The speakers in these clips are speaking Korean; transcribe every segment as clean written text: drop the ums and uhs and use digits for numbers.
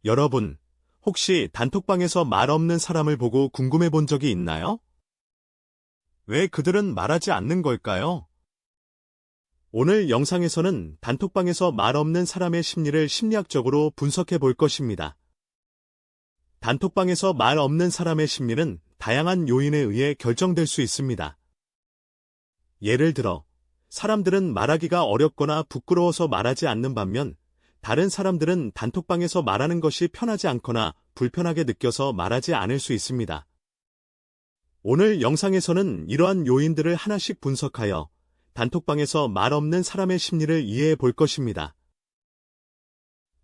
여러분, 혹시 단톡방에서 말 없는 사람을 보고 궁금해 본 적이 있나요? 왜 그들은 말하지 않는 걸까요? 오늘 영상에서는 단톡방에서 말 없는 사람의 심리를 심리학적으로 분석해 볼 것입니다. 단톡방에서 말 없는 사람의 심리는 다양한 요인에 의해 결정될 수 있습니다. 예를 들어, 사람들은 말하기가 어렵거나 부끄러워서 말하지 않는 반면, 다른 사람들은 단톡방에서 말하는 것이 편하지 않거나 불편하게 느껴서 말하지 않을 수 있습니다. 오늘 영상에서는 이러한 요인들을 하나씩 분석하여 단톡방에서 말 없는 사람의 심리를 이해해 볼 것입니다.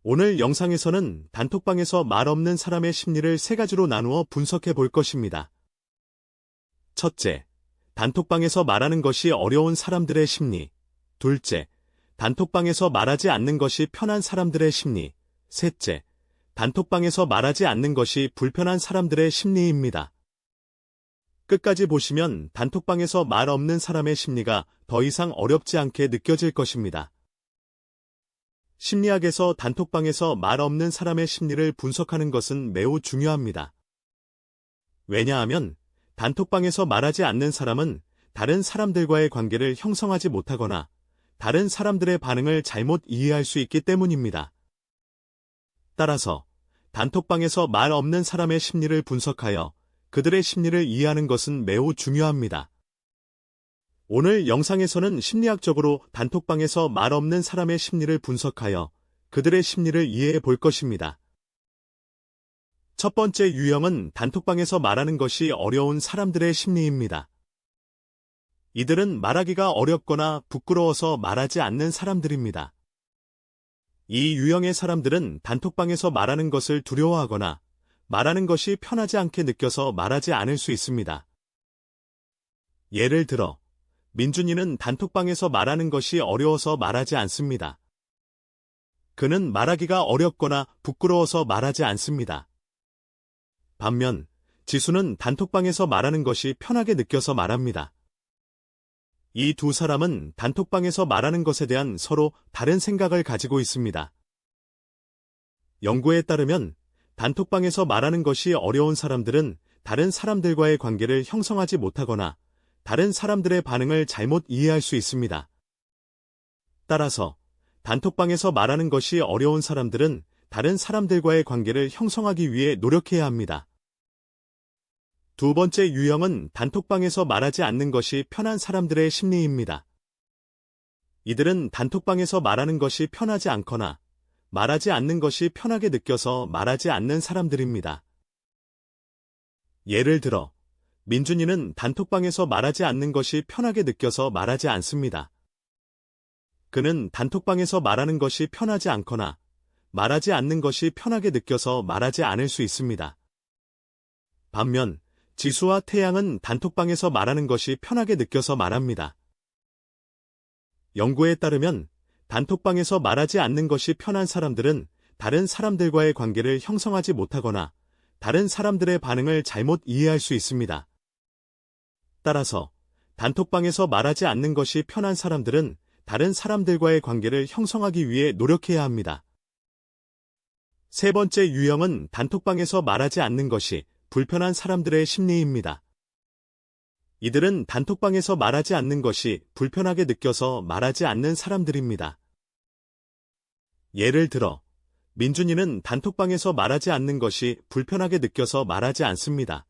오늘 영상에서는 단톡방에서 말 없는 사람의 심리를 세 가지로 나누어 분석해 볼 것입니다. 첫째, 단톡방에서 말하는 것이 어려운 사람들의 심리. 둘째, 단톡방에서 말하지 않는 것이 편한 사람들의 심리. 셋째, 단톡방에서 말하지 않는 것이 불편한 사람들의 심리입니다. 끝까지 보시면 단톡방에서 말 없는 사람의 심리가 더 이상 어렵지 않게 느껴질 것입니다. 심리학에서 단톡방에서 말 없는 사람의 심리를 분석하는 것은 매우 중요합니다. 왜냐하면 단톡방에서 말하지 않는 사람은 다른 사람들과의 관계를 형성하지 못하거나 다른 사람들의 반응을 잘못 이해할 수 있기 때문입니다. 따라서 단톡방에서 말 없는 사람의 심리를 분석하여 그들의 심리를 이해하는 것은 매우 중요합니다. 오늘 영상에서는 심리학적으로 단톡방에서 말 없는 사람의 심리를 분석하여 그들의 심리를 이해해 볼 것입니다. 첫 번째 유형은 단톡방에서 말하는 것이 어려운 사람들의 심리입니다. 이들은 말하기가 어렵거나 부끄러워서 말하지 않는 사람들입니다. 이 유형의 사람들은 단톡방에서 말하는 것을 두려워하거나 말하는 것이 편하지 않게 느껴서 말하지 않을 수 있습니다. 예를 들어, 민준이는 단톡방에서 말하는 것이 어려워서 말하지 않습니다. 그는 말하기가 어렵거나 부끄러워서 말하지 않습니다. 반면, 지수는 단톡방에서 말하는 것이 편하게 느껴서 말합니다. 이 두 사람은 단톡방에서 말하는 것에 대한 서로 다른 생각을 가지고 있습니다. 연구에 따르면 단톡방에서 말하는 것이 어려운 사람들은 다른 사람들과의 관계를 형성하지 못하거나 다른 사람들의 반응을 잘못 이해할 수 있습니다. 따라서 단톡방에서 말하는 것이 어려운 사람들은 다른 사람들과의 관계를 형성하기 위해 노력해야 합니다. 두 번째 유형은 단톡방에서 말하지 않는 것이 편한 사람들의 심리입니다. 이들은 단톡방에서 말하는 것이 편하지 않거나 말하지 않는 것이 편하게 느껴서 말하지 않는 사람들입니다. 예를 들어, 민준이는 단톡방에서 말하지 않는 것이 편하게 느껴서 말하지 않습니다. 그는 단톡방에서 말하는 것이 편하지 않거나 말하지 않는 것이 편하게 느껴서 말하지 않을 수 있습니다. 반면, 지수와 태양은 단톡방에서 말하는 것이 편하게 느껴서 말합니다. 연구에 따르면 단톡방에서 말하지 않는 것이 편한 사람들은 다른 사람들과의 관계를 형성하지 못하거나 다른 사람들의 반응을 잘못 이해할 수 있습니다. 따라서 단톡방에서 말하지 않는 것이 편한 사람들은 다른 사람들과의 관계를 형성하기 위해 노력해야 합니다. 세 번째 유형은 단톡방에서 말하지 않는 것이 불편한 사람들의 심리입니다. 이들은 단톡방에서 말하지 않는 것이 불편하게 느껴서 말하지 않는 사람들입니다. 예를 들어, 민준이는 단톡방에서 말하지 않는 것이 불편하게 느껴서 말하지 않습니다.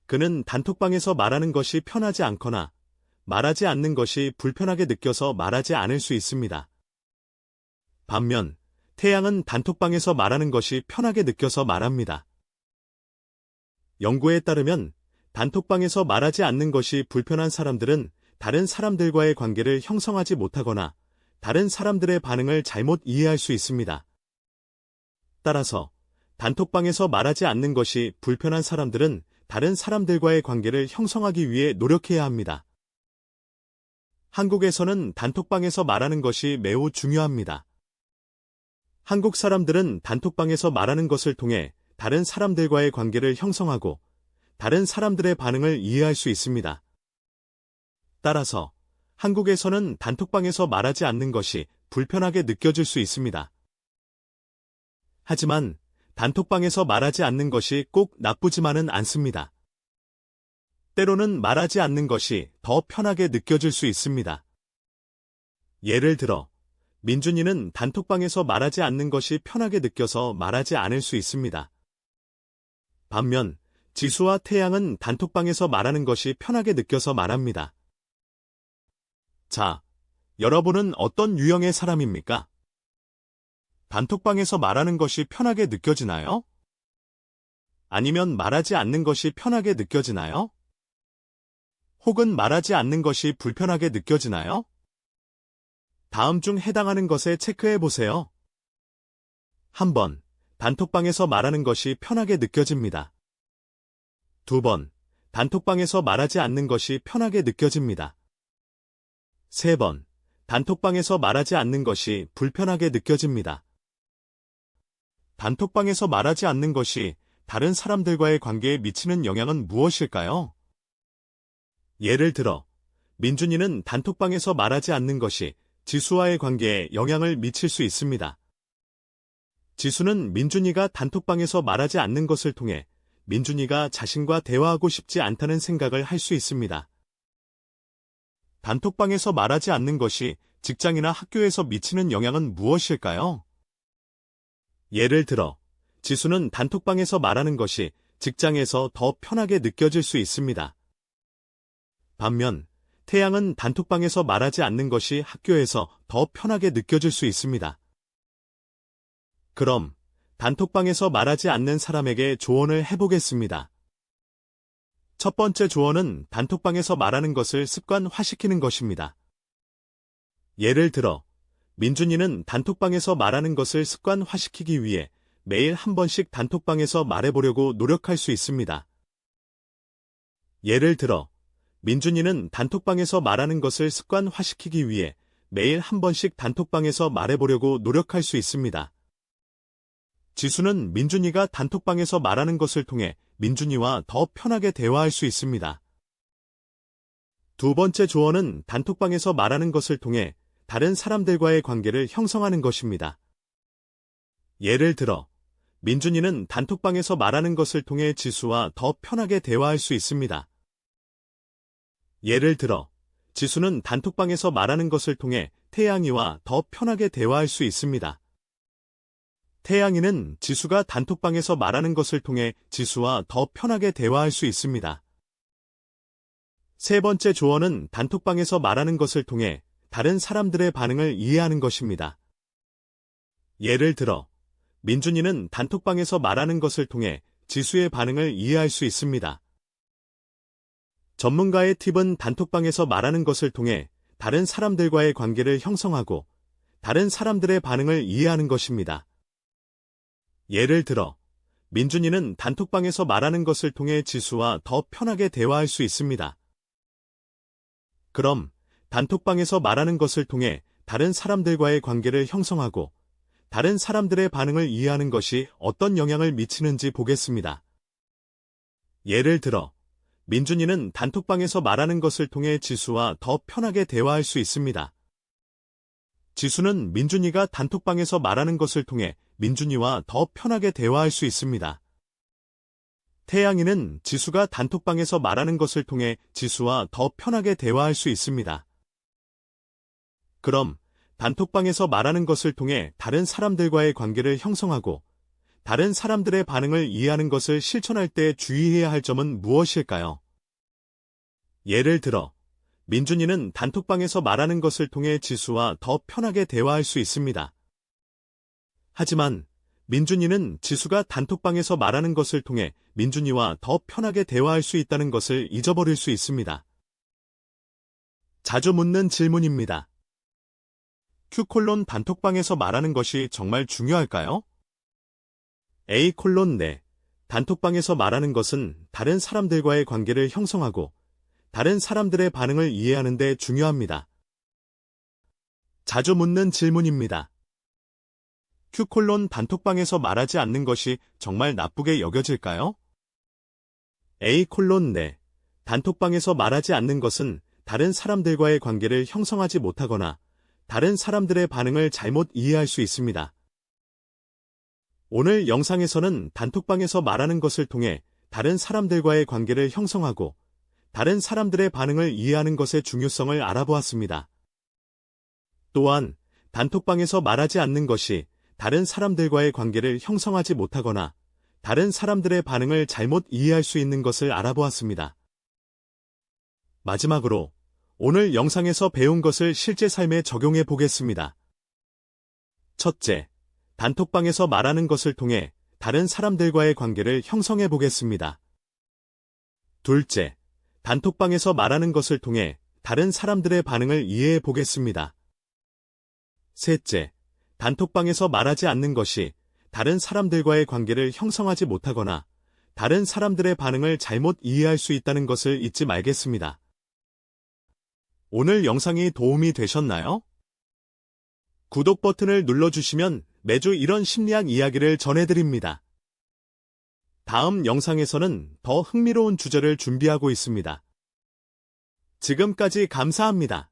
그는 단톡방에서 말하는 것이 편하지 않거나 말하지 않는 것이 불편하게 느껴서 말하지 않을 수 있습니다. 반면, 태양은 단톡방에서 말하는 것이 편하게 느껴서 말합니다. 연구에 따르면 단톡방에서 말하지 않는 것이 불편한 사람들은 다른 사람들과의 관계를 형성하지 못하거나 다른 사람들의 반응을 잘못 이해할 수 있습니다. 따라서 단톡방에서 말하지 않는 것이 불편한 사람들은 다른 사람들과의 관계를 형성하기 위해 노력해야 합니다. 한국에서는 단톡방에서 말하는 것이 매우 중요합니다. 한국 사람들은 단톡방에서 말하는 것을 통해 다른 사람들과의 관계를 형성하고 다른 사람들의 반응을 이해할 수 있습니다. 따라서 한국에서는 단톡방에서 말하지 않는 것이 불편하게 느껴질 수 있습니다. 하지만 단톡방에서 말하지 않는 것이 꼭 나쁘지만은 않습니다. 때로는 말하지 않는 것이 더 편하게 느껴질 수 있습니다. 예를 들어, 민준이는 단톡방에서 말하지 않는 것이 편하게 느껴서 말하지 않을 수 있습니다. 반면, 지수와 태양은 단톡방에서 말하는 것이 편하게 느껴서 말합니다. 자, 여러분은 어떤 유형의 사람입니까? 단톡방에서 말하는 것이 편하게 느껴지나요? 아니면 말하지 않는 것이 편하게 느껴지나요? 혹은 말하지 않는 것이 불편하게 느껴지나요? 다음 중 해당하는 것에 체크해 보세요. 1번, 단톡방에서 말하는 것이 편하게 느껴집니다. 2번, 단톡방에서 말하지 않는 것이 편하게 느껴집니다. 3번, 단톡방에서 말하지 않는 것이 불편하게 느껴집니다. 단톡방에서 말하지 않는 것이 다른 사람들과의 관계에 미치는 영향은 무엇일까요? 예를 들어, 민준이는 단톡방에서 말하지 않는 것이 지수와의 관계에 영향을 미칠 수 있습니다. 지수는 민준이가 단톡방에서 말하지 않는 것을 통해 민준이가 자신과 대화하고 싶지 않다는 생각을 할 수 있습니다. 단톡방에서 말하지 않는 것이 직장이나 학교에서 미치는 영향은 무엇일까요? 예를 들어, 지수는 단톡방에서 말하는 것이 직장에서 더 편하게 느껴질 수 있습니다. 반면, 태양은 단톡방에서 말하지 않는 것이 학교에서 더 편하게 느껴질 수 있습니다. 그럼, 단톡방에서 말하지 않는 사람에게 조언을 해보겠습니다. 첫 번째 조언은 단톡방에서 말하는 것을 습관화시키는 것입니다. 예를 들어, 민준이는 단톡방에서 말하는 것을 습관화시키기 위해 매일 한 번씩 단톡방에서 말해보려고 노력할 수 있습니다. 예를 들어, 민준이는 단톡방에서 말하는 것을 습관화시키기 위해 매일 한 번씩 단톡방에서 말해보려고 노력할 수 있습니다. 지수는 민준이가 단톡방에서 말하는 것을 통해 민준이와 더 편하게 대화할 수 있습니다. 두 번째 조언은 단톡방에서 말하는 것을 통해 다른 사람들과의 관계를 형성하는 것입니다. 예를 들어, 민준이는 단톡방에서 말하는 것을 통해 지수와 더 편하게 대화할 수 있습니다. 예를 들어, 지수는 단톡방에서 말하는 것을 통해 태양이와 더 편하게 대화할 수 있습니다. 태양이는 지수가 단톡방에서 말하는 것을 통해 지수와 더 편하게 대화할 수 있습니다. 세 번째 조언은 단톡방에서 말하는 것을 통해 다른 사람들의 반응을 이해하는 것입니다. 예를 들어, 민준이는 단톡방에서 말하는 것을 통해 지수의 반응을 이해할 수 있습니다. 전문가의 팁은 단톡방에서 말하는 것을 통해 다른 사람들과의 관계를 형성하고 다른 사람들의 반응을 이해하는 것입니다. 예를 들어, 민준이는 단톡방에서 말하는 것을 통해 지수와 더 편하게 대화할 수 있습니다. 그럼, 단톡방에서 말하는 것을 통해 다른 사람들과의 관계를 형성하고 다른 사람들의 반응을 이해하는 것이 어떤 영향을 미치는지 보겠습니다. 예를 들어, 민준이는 단톡방에서 말하는 것을 통해 지수와 더 편하게 대화할 수 있습니다. 지수는 민준이가 단톡방에서 말하는 것을 통해 민준이와 더 편하게 대화할 수 있습니다. 태양이는 지수가 단톡방에서 말하는 것을 통해 지수와 더 편하게 대화할 수 있습니다. 그럼, 단톡방에서 말하는 것을 통해 다른 사람들과의 관계를 형성하고 다른 사람들의 반응을 이해하는 것을 실천할 때 주의해야 할 점은 무엇일까요? 예를 들어, 민준이는 단톡방에서 말하는 것을 통해 지수와 더 편하게 대화할 수 있습니다. 하지만, 민준이는 지수가 단톡방에서 말하는 것을 통해 민준이와 더 편하게 대화할 수 있다는 것을 잊어버릴 수 있습니다. 자주 묻는 질문입니다. Q: 단톡방에서 말하는 것이 정말 중요할까요? A: 네. 단톡방에서 말하는 것은 다른 사람들과의 관계를 형성하고 다른 사람들의 반응을 이해하는 데 중요합니다. 자주 묻는 질문입니다. Q: 단톡방에서 말하지 않는 것이 정말 나쁘게 여겨질까요? A: 네. 단톡방에서 말하지 않는 것은 다른 사람들과의 관계를 형성하지 못하거나 다른 사람들의 반응을 잘못 이해할 수 있습니다. 오늘 영상에서는 단톡방에서 말하는 것을 통해 다른 사람들과의 관계를 형성하고 다른 사람들의 반응을 이해하는 것의 중요성을 알아보았습니다. 또한 단톡방에서 말하지 않는 것이 다른 사람들과의 관계를 형성하지 못하거나 다른 사람들의 반응을 잘못 이해할 수 있는 것을 알아보았습니다. 마지막으로 오늘 영상에서 배운 것을 실제 삶에 적용해 보겠습니다. 첫째, 단톡방에서 말하는 것을 통해 다른 사람들과의 관계를 형성해 보겠습니다. 둘째, 단톡방에서 말하는 것을 통해 다른 사람들의 반응을 이해해 보겠습니다. 셋째, 단톡방에서 말하지 않는 것이 다른 사람들과의 관계를 형성하지 못하거나 다른 사람들의 반응을 잘못 이해할 수 있다는 것을 잊지 말겠습니다. 오늘 영상이 도움이 되셨나요? 구독 버튼을 눌러주시면 매주 이런 심리학 이야기를 전해드립니다. 다음 영상에서는 더 흥미로운 주제를 준비하고 있습니다. 지금까지 감사합니다.